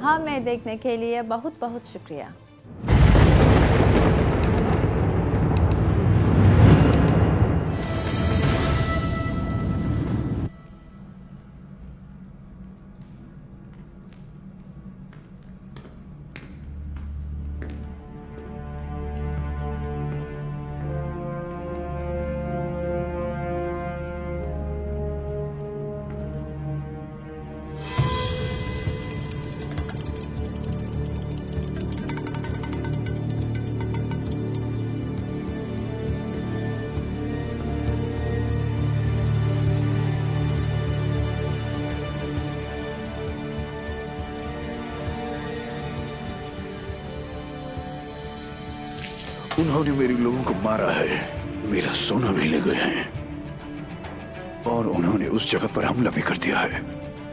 हमें देखने के लिए बहुत बहुत शुक्रिया। उन्होंने मेरे लोगों को मारा है, मेरा सोना भी ले गए हैं और उन्होंने उस जगह पर हमला भी कर दिया है।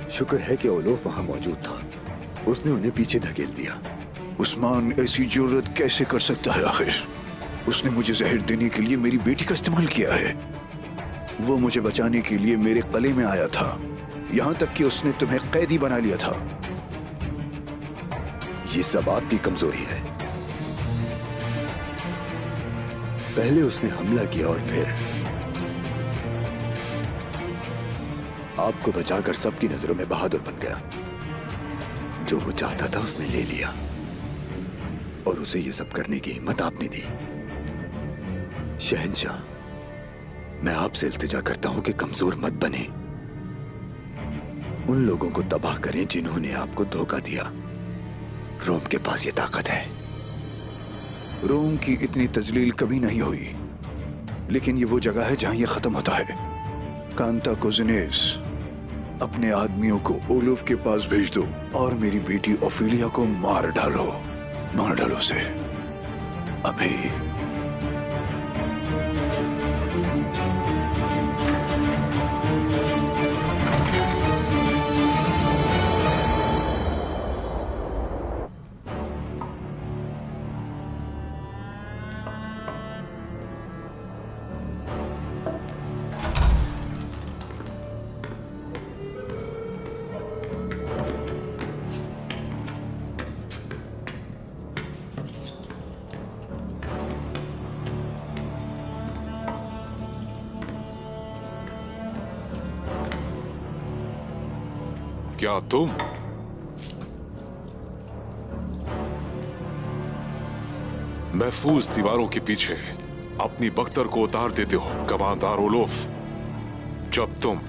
शुक्र है कि ओलोफ वहां मौजूद था, उसने उन्हें पीछे धकेल दिया। उस्मान ऐसी जरूरत कैसे कर सकता है आखिर? उसने मुझे जहर देने के लिए मेरी बेटी का इस्तेमाल किया है। वो मुझे बचाने के लिए मेरे गले में आया था, यहाँ तक कि उसने तुम्हें कैदी बना लिया था। ये सब आपकी कमजोरी है। पहले उसने हमला किया और फिर आपको बचाकर सबकी नजरों में बहादुर बन गया। जो वो चाहता था उसने ले लिया और उसे ये सब करने की हिम्मत आपने दी। शहंशाह, मैं आपसे इल्तिजा करता हूं कि कमजोर मत बने। उन लोगों को तबाह करें जिन्होंने आपको धोखा दिया। रोम के पास ये ताकत है। रोम की इतनी तजलील कभी नहीं हुई, लेकिन ये वो जगह है जहां ये खत्म होता है। कांता कोजिनेस, अपने आदमियों को ओलोफ के पास भेज दो और मेरी बेटी ओफेलिया को मार डालो उसे अभी। क्या तुम? महफूज दीवारों के पीछे अपनी बख्तर को उतार देते हो कमांडर ओलोफ। जब तुम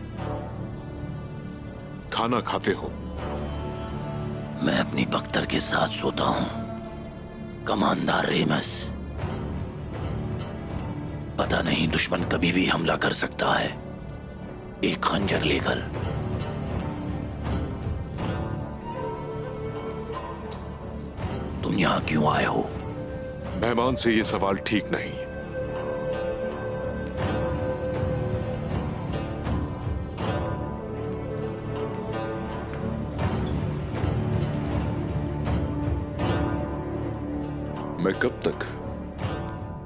खाना खाते हो, मैं अपनी बख्तर के साथ सोता हूं कमांडर रेमस। पता नहीं दुश्मन कभी भी हमला कर सकता है, एक खंजर लेकर। तुम यहां क्यों आए हो? मेहमान से ये सवाल ठीक नहीं। मैं कब तक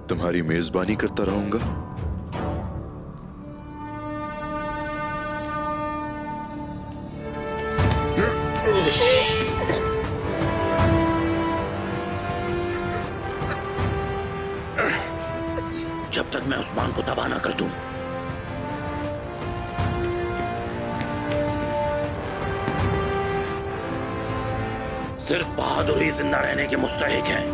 तुम्हारी मेजबानी करता रहूंगा? जब तक मैं उस्मान को तबाह ना कर दूं। सिर्फ बहादुर ही जिंदा रहने के मुस्तहिक हैं।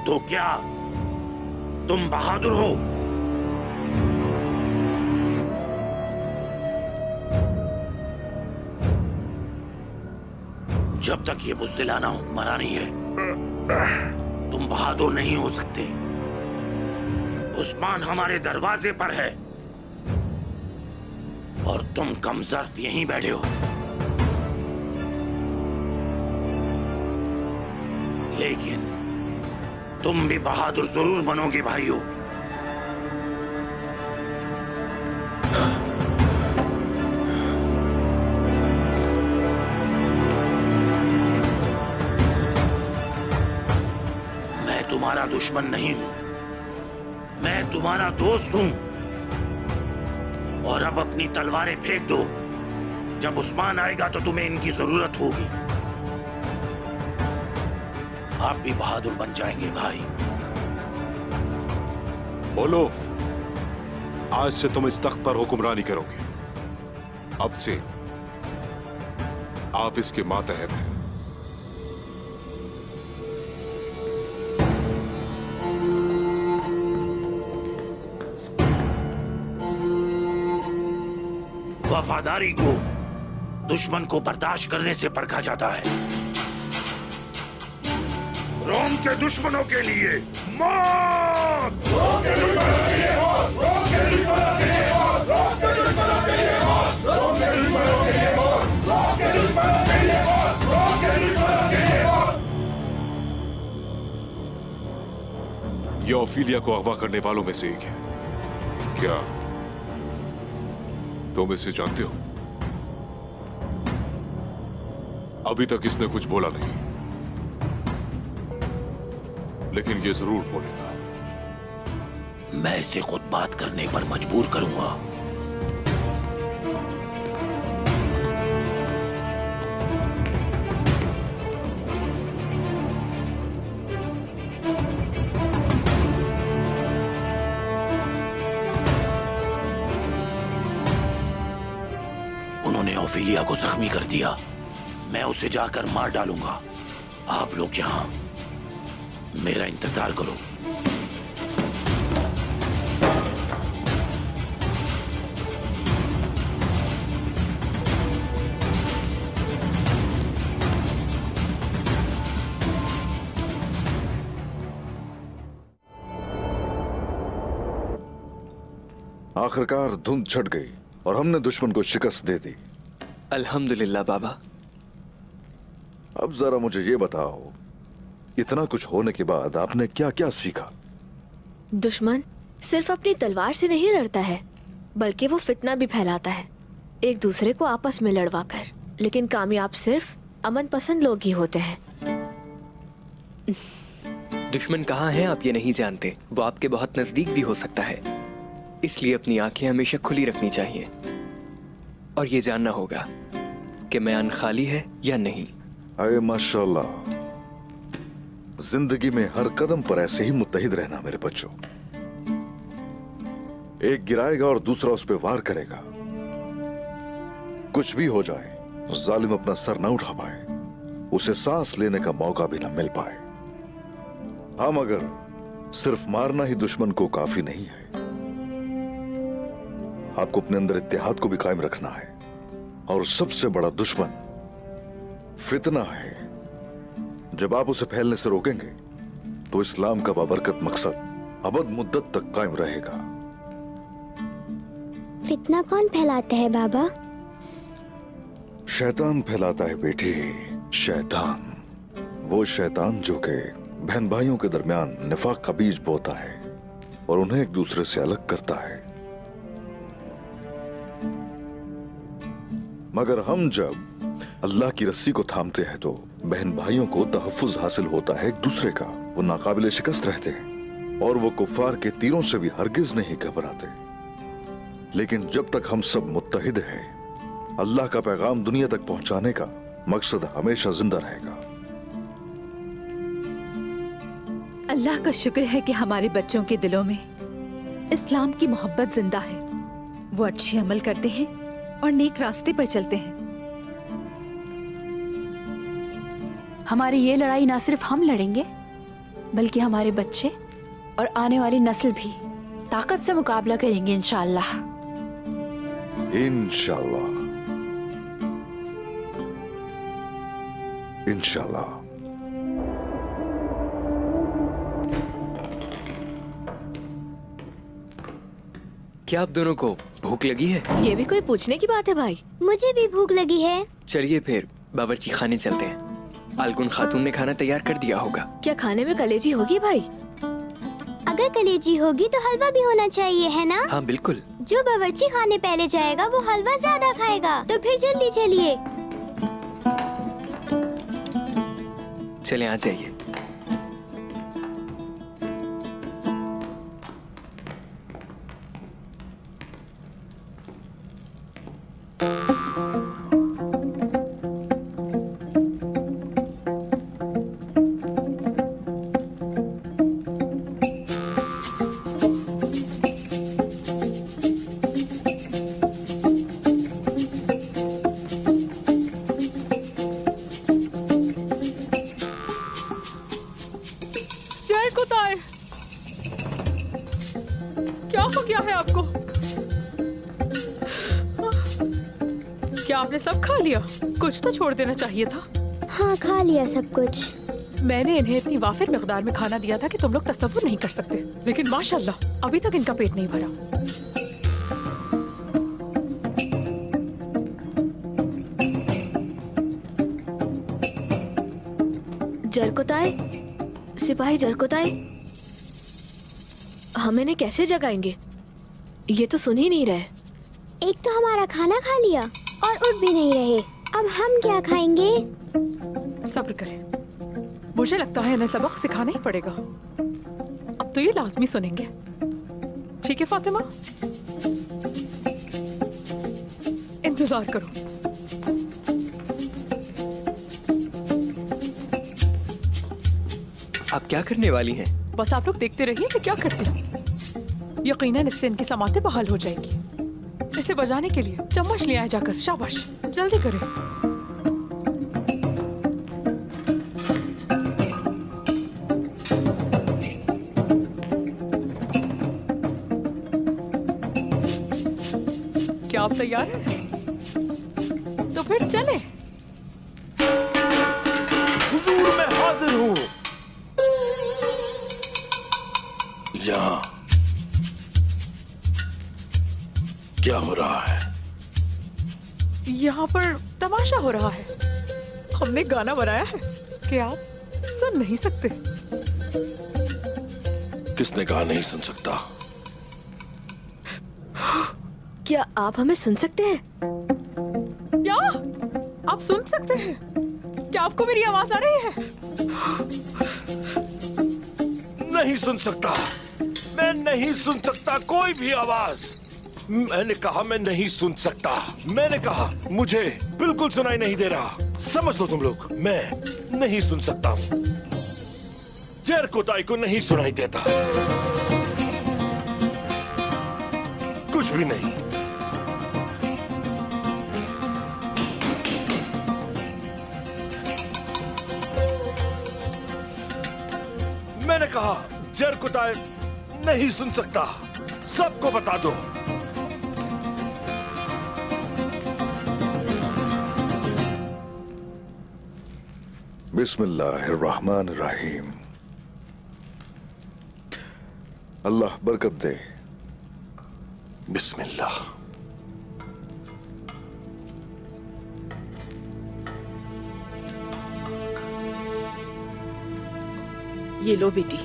तो क्या तुम बहादुर हो? जब तक ये बुज़दिलाना हुक्मरानी है, तुम बहादुर नहीं हो सकते। उस्मान हमारे दरवाजे पर है और तुम कमज़र्फ यहीं बैठे हो। लेकिन तुम भी बहादुर जरूर बनोगे भाइयों। मैं तुम्हारा दुश्मन नहीं हूं, मैं तुम्हारा दोस्त हूं। और अब अपनी तलवारें फेंक दो जब उस्मान आएगा तो तुम्हें इनकी जरूरत होगी। आप भी बहादुर बन जाएंगे भाई। ओलोफ, आज से तुम इस तख्त पर हुक्मरानी करोगे। अब से आप इसके मातहत हैं। वफादारी को दुश्मन को बर्दाश्त करने से परखा जाता है। रोम के दुश्मनों के लिए मौत! यह ओफिलिया को अगवा करने वालों में से एक है। क्या तुम इसे जानते हो? अभी तक इसने कुछ बोला नहीं, लेकिन ये जरूर बोलेगा। मैं इसे खुद बात करने पर मजबूर करूंगा। उन्होंने ओफिलिया को जख्मी कर दिया। मैं उसे जाकर मार डालूंगा। आप लोग यहां मेरा इंतजार करो। आखिरकार धुंध छट गई और हमने दुश्मन को शिकस्त दे दी। अल्हम्दुलिल्लाह बाबा। अब जरा मुझे ये बताओ, इतना कुछ होने के बाद आपने क्या क्या सीखा? दुश्मन सिर्फ अपनी तलवार से नहीं लड़ता है, बल्कि वो फितना भी फैलाता है, एक दूसरे को आपस में लड़वा कर। लेकिन कामयाब सिर्फ अमन पसंद लोग ही होते हैं। दुश्मन कहाँ है आप ये नहीं जानते। वो आपके बहुत नजदीक भी हो सकता है, इसलिए अपनी आंखें हमेशा खुली रखनी चाहिए और ये जानना होगा कि मैदान खाली है या नहीं। अरे माशाल्लाह, जिंदगी में हर कदम पर ऐसे ही मुत्तहिद रहना मेरे बच्चों। एक गिराएगा और दूसरा उस पर वार करेगा। कुछ भी हो जाए, जालिम अपना सर न उठा पाए, उसे सांस लेने का मौका भी न मिल पाए। हाँ, मगर सिर्फ मारना ही दुश्मन को काफी नहीं है। आपको अपने अंदर इत्तेहाद को भी कायम रखना है। और सबसे बड़ा दुश्मन फितना है। जब आप उसे फैलने से रोकेंगे तो इस्लाम का बाबरकत मकसद अबद मुद्दत तक कायम रहेगा। फितना कौन फैलाता है बाबा? शैतान फैलाता है बेटी, शैतान। वो शैतान जो के बहन भाइयों के दरमियान निफाक का बीज बोता है और उन्हें एक दूसरे से अलग करता है। मगर हम जब अल्लाह की रस्सी को थामते हैं तो बहन भाइयों को तहफ्फुज हासिल होता है एक दूसरे का। वो नाकाबिले शिकस्त रहते हैं और वो कुफ्फार के तीरों से भी हरगिज नहीं घबराते। लेकिन जब तक हम सब मुत्तहिद हैं, अल्लाह का पैगाम दुनिया तक पहुंचाने का मकसद हमेशा जिंदा रहेगा। अल्लाह का शुक्र है कि हमारे बच्चों के दिलों में इस्लाम की मोहब्बत जिंदा है। वो अच्छे अमल करते हैं और नेक रास्ते पर चलते हैं। हमारी ये लड़ाई ना सिर्फ हम लड़ेंगे, बल्कि हमारे बच्चे और आने वाली नस्ल भी ताकत से मुकाबला करेंगे इंशाअल्लाह। इंशाअल्लाह, इंशाअल्लाह। क्या आप दोनों को भूख लगी है? ये भी कोई पूछने की बात है भाई। मुझे भी भूख लगी है। चलिए फिर बावर्ची खाने चलते हैं। अलगुन खातून ने खाना तैयार कर दिया होगा। क्या खाने में कलेजी होगी भाई? अगर कलेजी होगी तो हलवा भी होना चाहिए, है ना? हाँ बिल्कुल। जो बावर्ची खाने पहले जाएगा वो हलवा ज्यादा खाएगा। तो फिर जल्दी चलिए। चले आ जाइए। आपने सब खा लिया? कुछ तो छोड़ देना चाहिए था। हाँ, खा लिया सब कुछ। मैंने इन्हें इतनी वाफिर मिकदार में खाना दिया था कि तुम लोग तसव्वुर नहीं कर सकते, लेकिन माशाल्लाह अभी तक इनका पेट नहीं भरा। जरकोताए, सिपाही जरकोताए, हम इन्हें कैसे जगाएंगे? ये तो सुन ही नहीं रहे। एक तो हमारा खाना खा लिया और उठ भी नहीं रहे, अब हम क्या खाएंगे? सब्र करें, मुझे लगता है इन्हें सबक सिखाना ही पड़ेगा। अब तो ये लाजमी सुनेंगे। ठीक है फातिमा, इंतजार करो। आप क्या करने वाली हैं? बस आप लोग देखते रहिए कि क्या करती हूँ। यकीनन इससे इनकी समातें बहाल हो जाएंगी। इसे बजाने के लिए चम्मच ले आए जाकर। शाबाश, जल्दी करें। क्या आप तैयार हैं? तो फिर चलें। हुजूर, मैं हाजिर हूँ। यहाँ क्या हो रहा है? यहाँ पर तमाशा हो रहा है। हमने गाना बनाया है कि आप सुन नहीं सकते। किसने कहा नहीं सुन सकता? क्या आप हमें सुन सकते हैं? क्या आप सुन सकते हैं? क्या आपको मेरी आवाज आ रही है? नहीं सुन सकता। मैं नहीं सुन सकता कोई भी आवाज। मैंने कहा मैं नहीं सुन सकता। मैंने कहा मुझे बिल्कुल सुनाई नहीं दे रहा। समझ लो तुम लोग, मैं नहीं सुन सकता हूं। जरकोताई को नहीं सुनाई देता कुछ भी नहीं। मैंने कहा जरकोताई नहीं सुन सकता। सबको बता दो। बिस्मिल्लाहिर्रहमानिर्रहीम। अल्लाह बरकत दे। बिस्मिल्लाह। ये लो बेटी।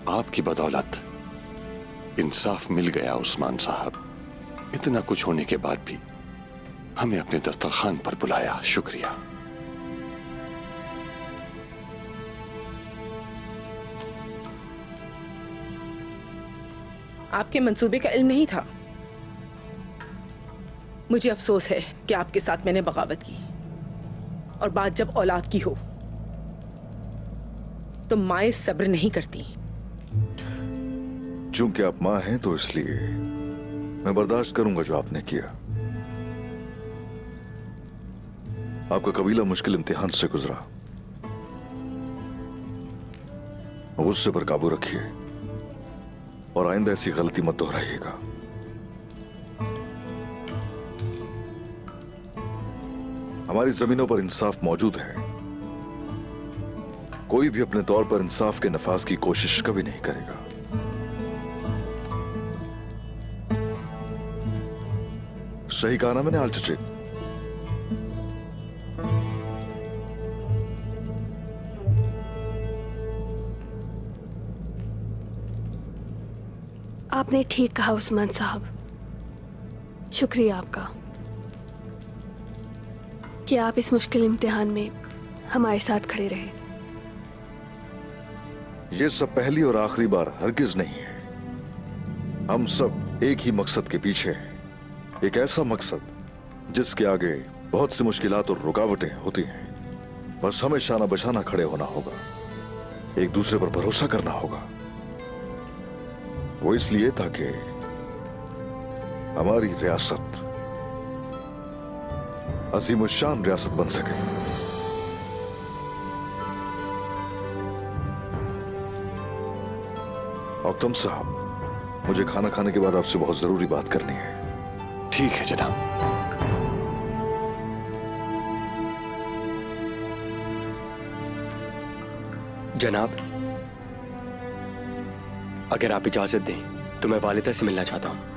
आपकी बदौलत इंसाफ मिल गया उस्मान साहब। इतना कुछ होने के बाद भी हमें अपने दस्तरखान पर बुलाया, शुक्रिया। आपके मंसूबे का इल्म नहीं था। मुझे अफसोस है कि आपके साथ मैंने बगावत की, और बात जब औलाद की हो तो माएं सब्र नहीं करती। चूंकि आप मां हैं तो इसलिए मैं बर्दाश्त करूंगा जो आपने किया। आपका कबीला मुश्किल इम्तिहान से गुजरा। गुस्से पर काबू रखिए और आइंदा ऐसी गलती मत दोहराइएगा। हमारी जमीनों पर इंसाफ मौजूद है। कोई भी अपने तौर पर इंसाफ के नफाज की कोशिश कभी नहीं करेगा। सही कहा ना मैंने आल चचे? आपने ठीक कहा उस्मान साहब। शुक्रिया आपका कि आप इस मुश्किल इम्तिहान में हमारे साथ खड़े रहे। ये सब पहली और आखिरी बार हरगिज नहीं है। हम सब एक ही मकसद के पीछे हैं। एक ऐसा मकसद जिसके आगे बहुत सी मुश्किलात और रुकावटें होती हैं। बस हमें शाना बशाना खड़े होना होगा, एक दूसरे पर भरोसा करना होगा। वो इसलिए ताकि हमारी रियासत अजीमुशान रियासत बन सके। और तुम साहब, मुझे खाना खाने के बाद आपसे बहुत जरूरी बात करनी है। ठीक है जनाब। जनाब, अगर आप इजाजत दें तो मैं वालिदा से मिलना चाहता हूं।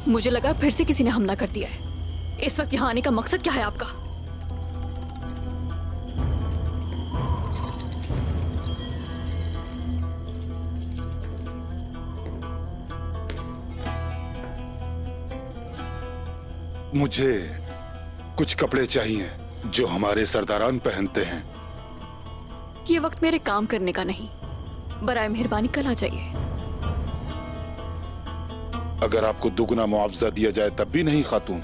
मुझे लगा फिर से किसी ने हमला कर दिया है। इस वक्त यहाँ आने का मकसद क्या है आपका? मुझे कुछ कपड़े चाहिए जो हमारे सरदारान पहनते हैं। ये वक्त मेरे काम करने का नहीं, बराए मेहरबानी कल आ जाइए। अगर आपको दुगना मुआवजा दिया जाए तब भी नहीं खातून?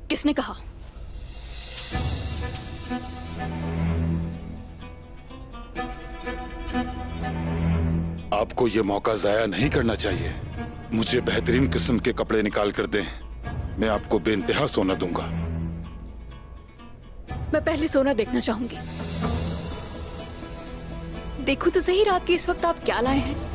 किसने कहा? आपको ये मौका जाया नहीं करना चाहिए। मुझे बेहतरीन किस्म के कपड़े निकाल कर दें, मैं आपको बेइंतहा सोना दूंगा। मैं पहले सोना देखना चाहूंगी। देखो तो सही रात के इस वक्त आप क्या लाए हैं।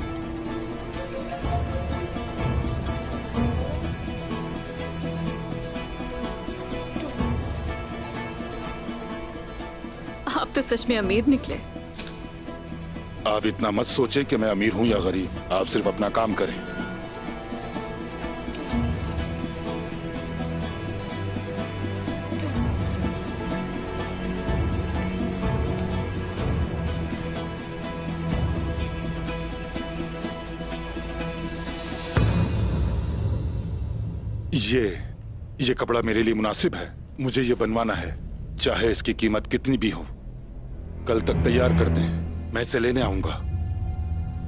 आप तो सच में अमीर निकले। आप इतना मत सोचें कि मैं अमीर हूं या गरीब। आप सिर्फ अपना काम करें। ये कपड़ा मेरे लिए मुनासिब है। मुझे ये बनवाना है, चाहे इसकी कीमत कितनी भी हो। कल तक तैयार कर दें, मैं इसे लेने आऊंगा।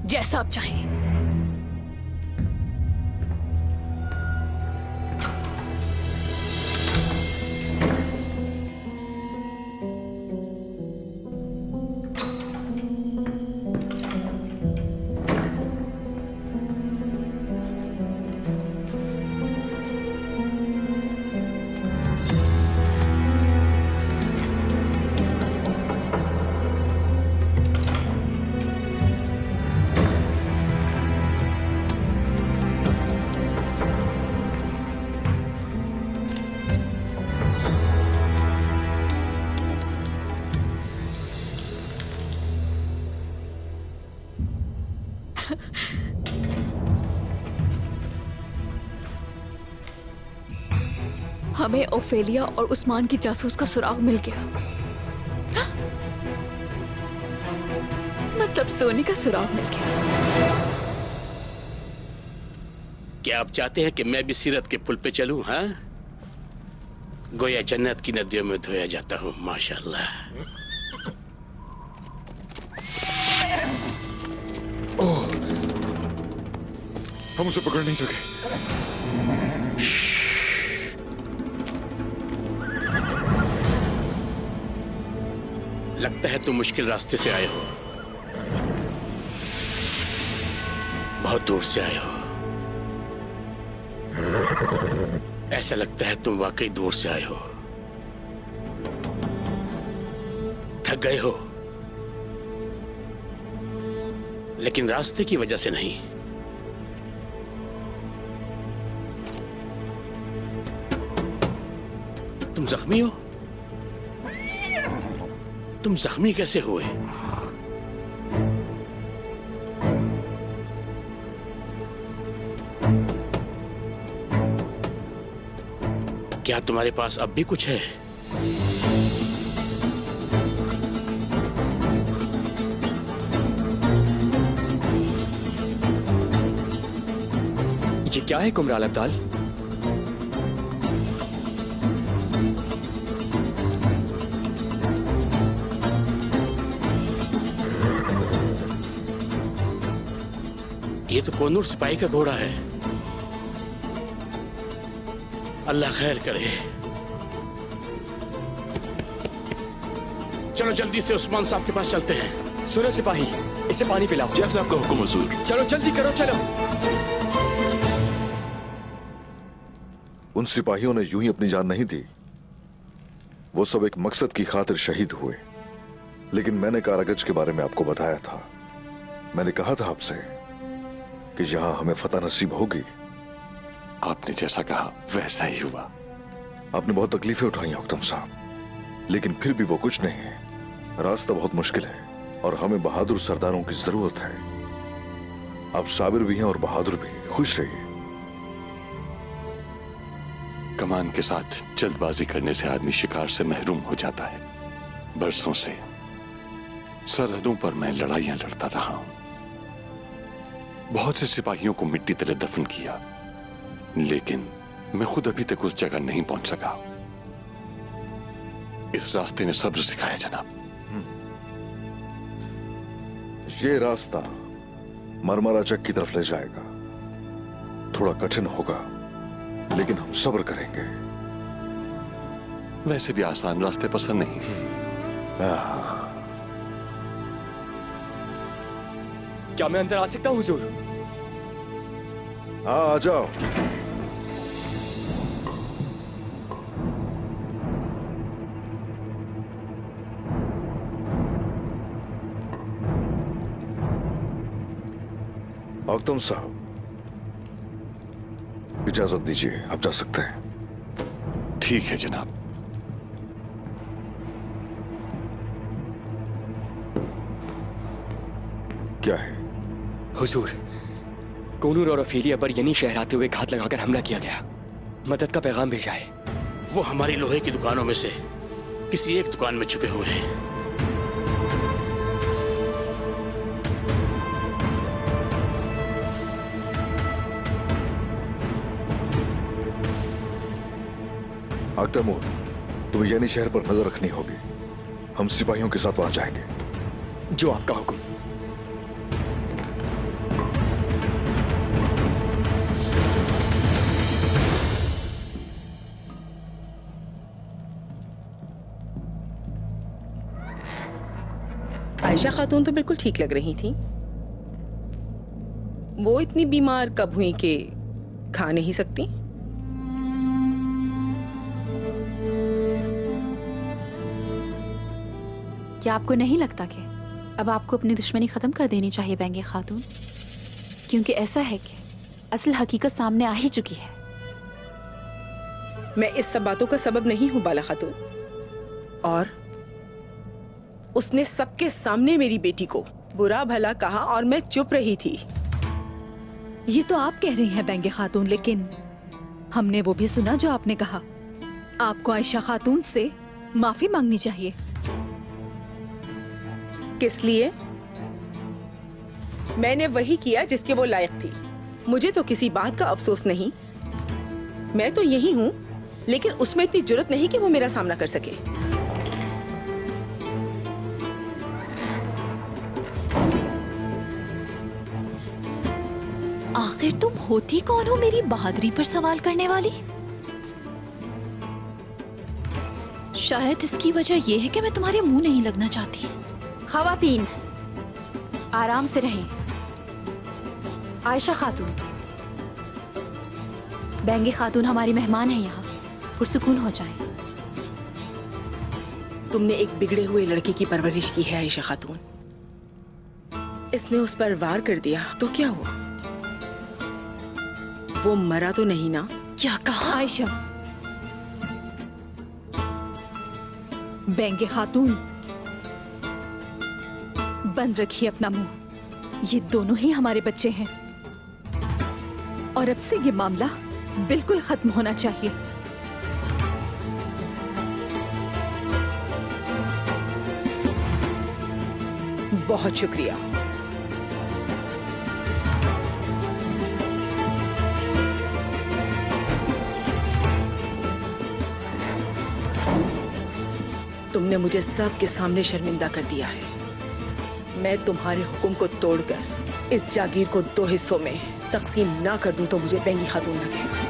जैसा आप चाहें। हमें ओफेलिया और उस्मान की जासूस का सुराग मिल गया। मतलब सोने का सुराग मिल गया। क्या आप चाहते हैं कि मैं भी सीरत के पुल पे चलूं? हाँ, गोया जन्नत की नदियों में धोया जाता हूँ। माशाल्लाह। ओह, हम उसे पकड़ नहीं सके। लगता है तुम मुश्किल रास्ते से आए हो, बहुत दूर से आए हो। ऐसा लगता है तुम वाकई दूर से आए हो। थक गए हो, लेकिन रास्ते की वजह से नहीं। तुम जख्मी हो? तुम जख्मी कैसे हुए? क्या तुम्हारे पास अब भी कुछ है? क्या है कुमराल अब्दाल? ये तो कोनूर सिपाही का घोड़ा है। अल्लाह खैर करे। चलो जल्दी से उस्मान साहब के पास चलते हैं। सुनो सिपाही, इसे पानी पिलाओ। जैसे आपका हुक्म हुजूर। चलो जल्दी करो, चलो। उन सिपाहियों ने यूं ही अपनी जान नहीं दी। वो सब एक मकसद की खातिर शहीद हुए। लेकिन मैंने कारागज के बारे में आपको बताया था। मैंने कहा था आपसे कि यहां हमें फतह नसीब होगी। आपने जैसा कहा वैसा ही हुआ। आपने बहुत तकलीफें उठाई हुक्म साहब, लेकिन फिर भी वो कुछ नहीं है। रास्ता बहुत मुश्किल है और हमें बहादुर सरदारों की जरूरत है। आप साबिर भी हैं और बहादुर भी। खुश रहिए। कमान के साथ जल्दबाजी करने से आदमी शिकार से महरूम हो जाता है। बरसों से सरहदों पर मैं लड़ाइयां लड़ता रहा हूं। बहुत से सिपाहियों को मिट्टी तले दफन किया, लेकिन मैं खुद अभी तक उस जगह नहीं पहुंच सका। इस रास्ते ने सब्र सिखाया जनाब। ये रास्ता मरमरा चक की तरफ ले जाएगा। थोड़ा कठिन होगा, लेकिन हम सब्र करेंगे। वैसे भी आसान रास्ते पसंद नहीं। क्या मैं अंदर आ सकता हूँ हुजूर? आ जाओ। औतम साहब, इजाजत दीजिए, आप जा सकते हैं। ठीक है जनाब। क्या है? हुजूर, कोनूर और ओफेलिया पर यनी शहर आते हुए घात लगाकर हमला किया गया। मदद का पैगाम भेजा है। वो हमारी लोहे की दुकानों में से किसी एक दुकान में छुपे हुए हैं। तैमूर, तुम्हें यानी शहर पर नजर रखनी होगी। हम सिपाहियों के साथ वहां जाएंगे। जो आपका हुक्म। आयशा खातून तो बिल्कुल ठीक लग रही थी। वो इतनी बीमार कब हुई कि खा नहीं सकती? क्या आपको नहीं लगता कि अब आपको अपनी दुश्मनी खत्म कर देनी चाहिए बेंगे खातून? क्योंकि ऐसा है कि असल हकीकत सामने आ ही चुकी है। मैं इस सब बातों का सबब नहीं हूं बाला खातून, और उसने सबके सामने मेरी बेटी को बुरा भला कहा और मैं चुप रही थी। ये तो आप कह रही हैं बेंगे खातून, लेकिन हमने वो भी सुना जो आपने कहा। आपको आयशा खातून से माफी मांगनी चाहिए। किस लिए? मैंने वही किया जिसके वो लायक थी। मुझे तो किसी बात का अफसोस नहीं। मैं तो यही हूं, लेकिन उसमें इतनी जुर्रत नहीं कि वो मेरा सामना कर सके। आखिर तुम होती कौन हो मेरी बहादुरी पर सवाल करने वाली? शायद इसकी वजह यह है कि मैं तुम्हारे मुंह नहीं लगना चाहती। खवातीन, आराम से रहें। आयशा खातून, बेंगे खातून हमारी मेहमान है यहाँ, पुरसुकून हो जाएं। तुमने एक बिगड़े हुए लड़के की परवरिश की है आयशा खातून। इसने उस पर वार कर दिया तो क्या हुआ? वो मरा तो नहीं ना? क्या कहा? आयशा, बेंगे खातून, बंद रखिए अपना मुंह। ये दोनों ही हमारे बच्चे हैं और अब से ये मामला बिल्कुल खत्म होना चाहिए। बहुत शुक्रिया। तुमने मुझे सबके सामने शर्मिंदा कर दिया है। मैं तुम्हारे हुक्म को तोड़कर इस जागीर को 2 हिस्सों में तकसीम ना कर दूं तो मुझे बेंगी खातून न कहना।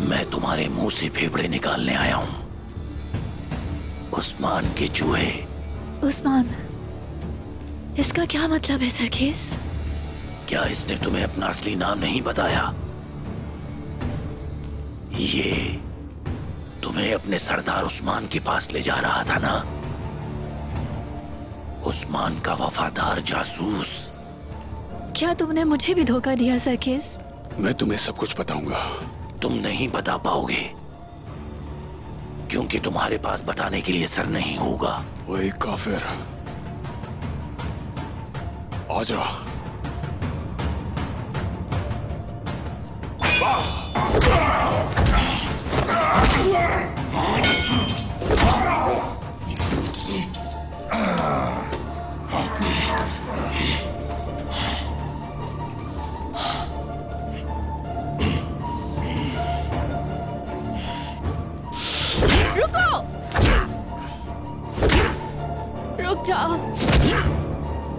मैं तुम्हारे मुंह से फेफड़े निकालने आया हूं, उस्मान के चूहे। उस्मान, इसका क्या मतलब है सरखेज? क्या इसने तुम्हें अपना असली नाम नहीं बताया? ये तुम्हें अपने सरदार उस्मान के पास ले जा रहा था ना? उस्मान का वफादार जासूस। क्या तुमने मुझे भी धोखा दिया सरखेज? मैं तुम्हें सब कुछ बताऊंगा। तुम नहीं बता पाओगे, क्योंकि तुम्हारे पास बताने के लिए सर नहीं होगा। वही काफिर, आजा। रुक जाओ।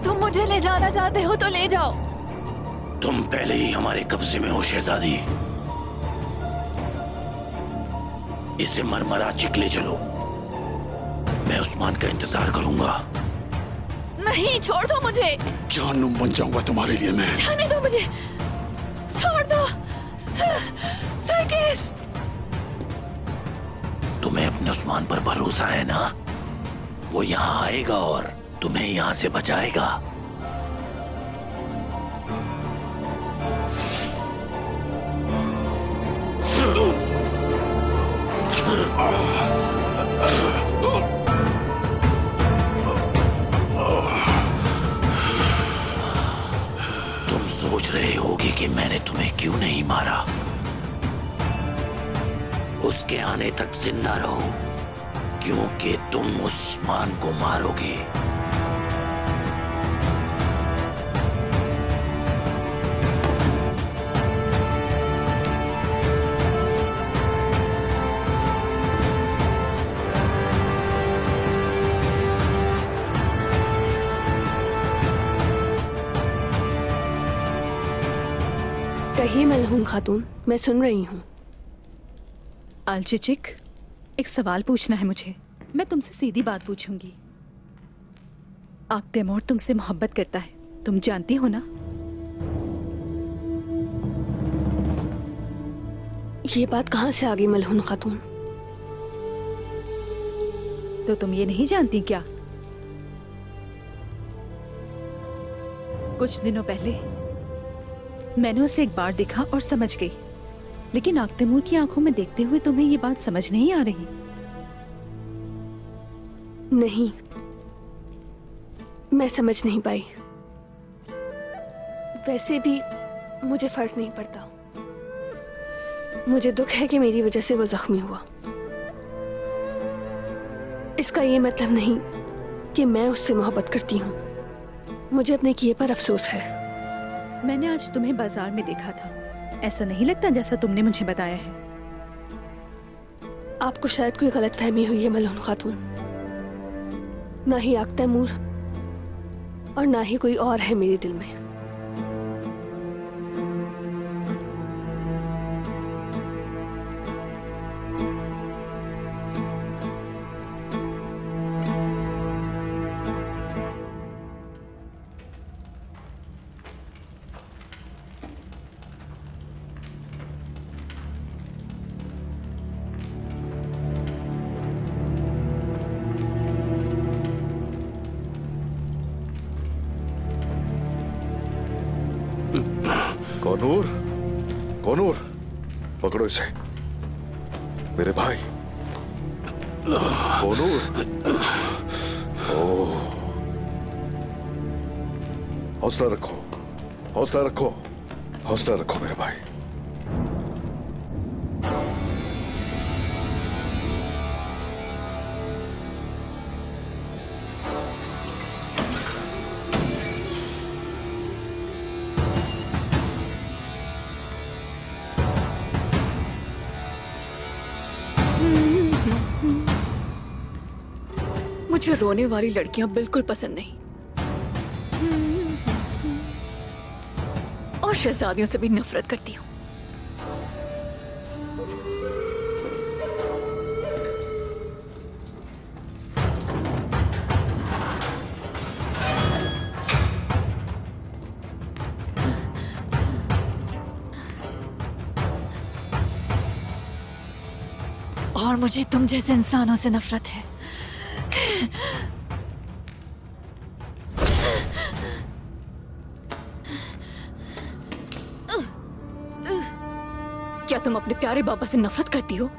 तुम मुझे ले जाना चाहते हो तो ले जाओ। तुम पहले ही हमारे कब्जे में हो शहजादी। इसे मरमरा चिकले चलो, मैं उस्मान का इंतजार करूंगा। नहीं, छोड़ दो मुझे। जानूम बन जाऊंगा तुम्हारे लिए मैं। जाने दो मुझे, छोड़ दो सरखेज। तुम्हें अपने उस्मान पर भरोसा है ना? वो यहाँ आएगा और तुम्हें यहाँ से बचाएगा। तुम सोच रहे होगे कि मैंने तुम्हें क्यों नहीं मारा। उसके आने तक जिंदा रहो, क्योंकि तुम उस्मान को मारोगे। कहिए मलहून खातून, मैं सुन रही हूँ। आलचिचिक, एक सवाल पूछना है मुझे। मैं तुमसे सीधी बात पूछूंगी। तैमूर तुमसे मोहब्बत करता है, तुम जानती हो ना? ये बात कहाँ से आ गई मलहून खातून? तो तुम ये नहीं जानती क्या? कुछ दिनों पहले मैंने उसे एक बार देखा और समझ गई, लेकिन तैमूर की आंखों में देखते हुए तुम्हें ये बात समझ नहीं आ रही। नहीं, मैं समझ नहीं पाई। वैसे भी मुझे फर्क नहीं पड़ता। मुझे दुख है कि मेरी वजह से वो जख्मी हुआ। इसका ये मतलब नहीं कि मैं उससे मोहब्बत करती हूँ। मुझे अपने किए पर अफसोस है। मैंने आज तुम्हें बाजार में देखा था। ऐसा नहीं लगता जैसा तुमने मुझे बताया है। आपको शायद कोई गलतफहमी हुई है मलहून खातून। ना ही तैमूर और ना ही कोई और है मेरे दिल में। कौनूर, कौनूर, पकड़ो इसे। मेरे भाई कौनूर, ओह, हौसला रखो, हौसला रखो, हौसला रखो मेरे भाई। मुझे रोने वाली लड़कियां बिल्कुल पसंद नहीं, और शहजादियों से भी नफरत करती हूँ। और मुझे तुम जैसे इंसानों से नफरत है। क्या तुम अपने प्यारे बाबा से नफरत करती हो?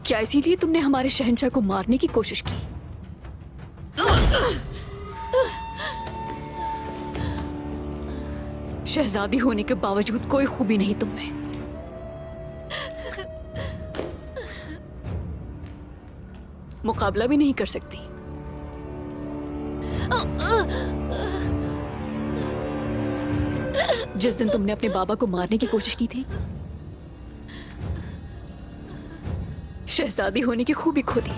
क्या इसीलिए तुमने हमारे शहंशाह को मारने की कोशिश की? शहजादी होने के बावजूद कोई खूबी नहीं तुम में। मुकाबला भी नहीं कर सकती। जिस दिन तुमने अपने बाबा को मारने की कोशिश की थी, शहजादी होने की खूबी खो दी।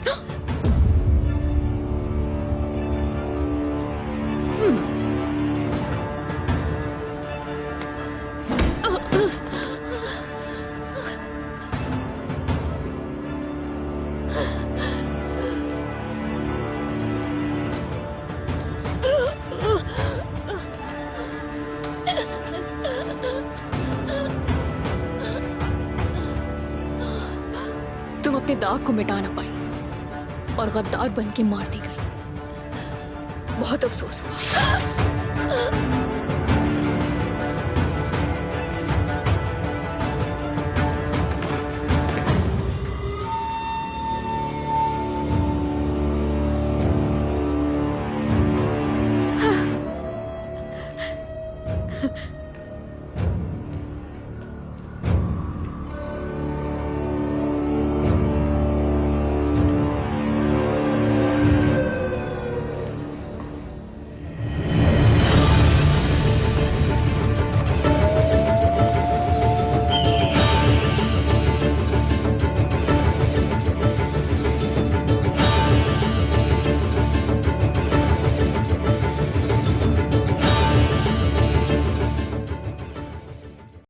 तुम अपने दाग को मिटा ना पाई और गद्दार बन के मार दी गई। बहुत अफसोस हुआ।